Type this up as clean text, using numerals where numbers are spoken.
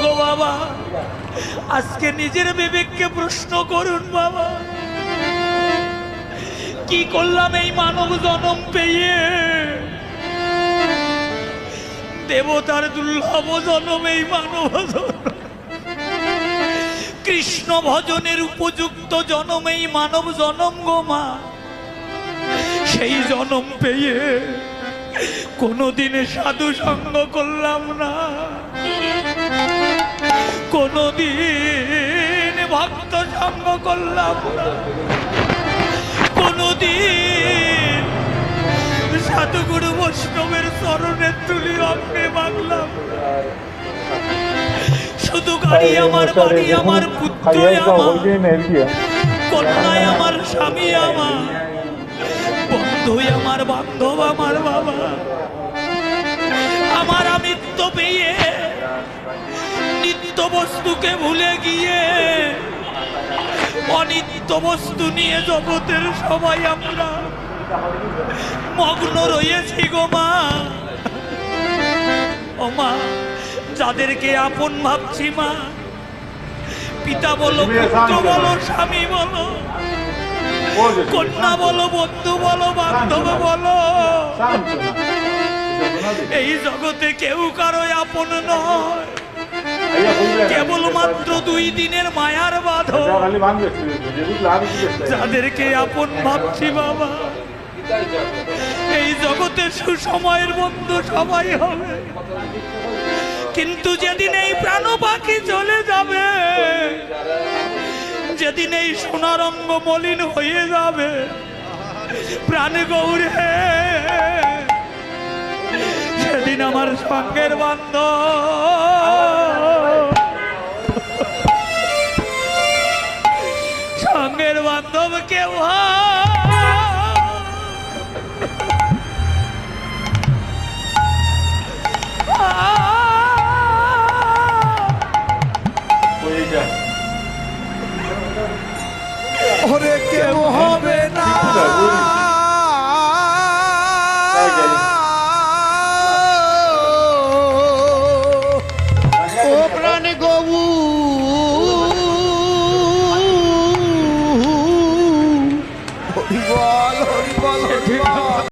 গো বাবা, আজকে নিজের বিবেককে প্রশ্ন করুন বাবা, কি করলাম এই মানব জন্ম পেয়ে? দেবতার দুর্লভ জন্ম এই মানব জন্ম, কৃষ্ণ ভজনের উপযুক্ত জন্ম এই মানব জন্ম গো মা। সেই জন্ম পেয়ে কোনোদিনে সাধু সঙ্গ করলাম না, কোনোদিন ভক্ত সঙ্গ করলাম না, কোনোদিন সাধুগুরু বৈষ্ণবের চরণের তুলি অগ্নে মাগলাম। শুধু গাড়ি আমার, বাড়ি আমার, পুত্র আমার, কন্যায় আমার, স্বামী আমার, বন্ধু আমার, বান্ধব আমার বাবা। আমার আমিত্ব পেয়ে নিত্য বস্তুকে ভুলে গিয়ে অনিত্য বস্তু নিয়ে জগতের সবাই আমরা মগ্ন রয়েছি গো মা। ও মা, যাদেরকে আপন ভাবছি মা, পিতা বলো, পুত্র বলো, স্বামী বলো, কন্যা বলো, বন্ধু বলো, বান্ধব বলো, এই জগতে কেউ কারো আপন নয়, কেবলমাত্র 2 দিনের মায়ার বাঁধন। যাদেরকে আপন ভাবছি বাবা, এই জগতে সুসময়ের বন্ধু সবাই হবে, কিন্তু যেদিন এই প্রাণ পাখি চলে যাবে, যেদিন এই সোনারঙ্গ মলিন হয়ে যাবে, প্রাণ গৌরে, সেদিন আমার সঙ্গের বান্ধব, সঙ্গের বান্ধব কেউ ওরে কেউ হবে না।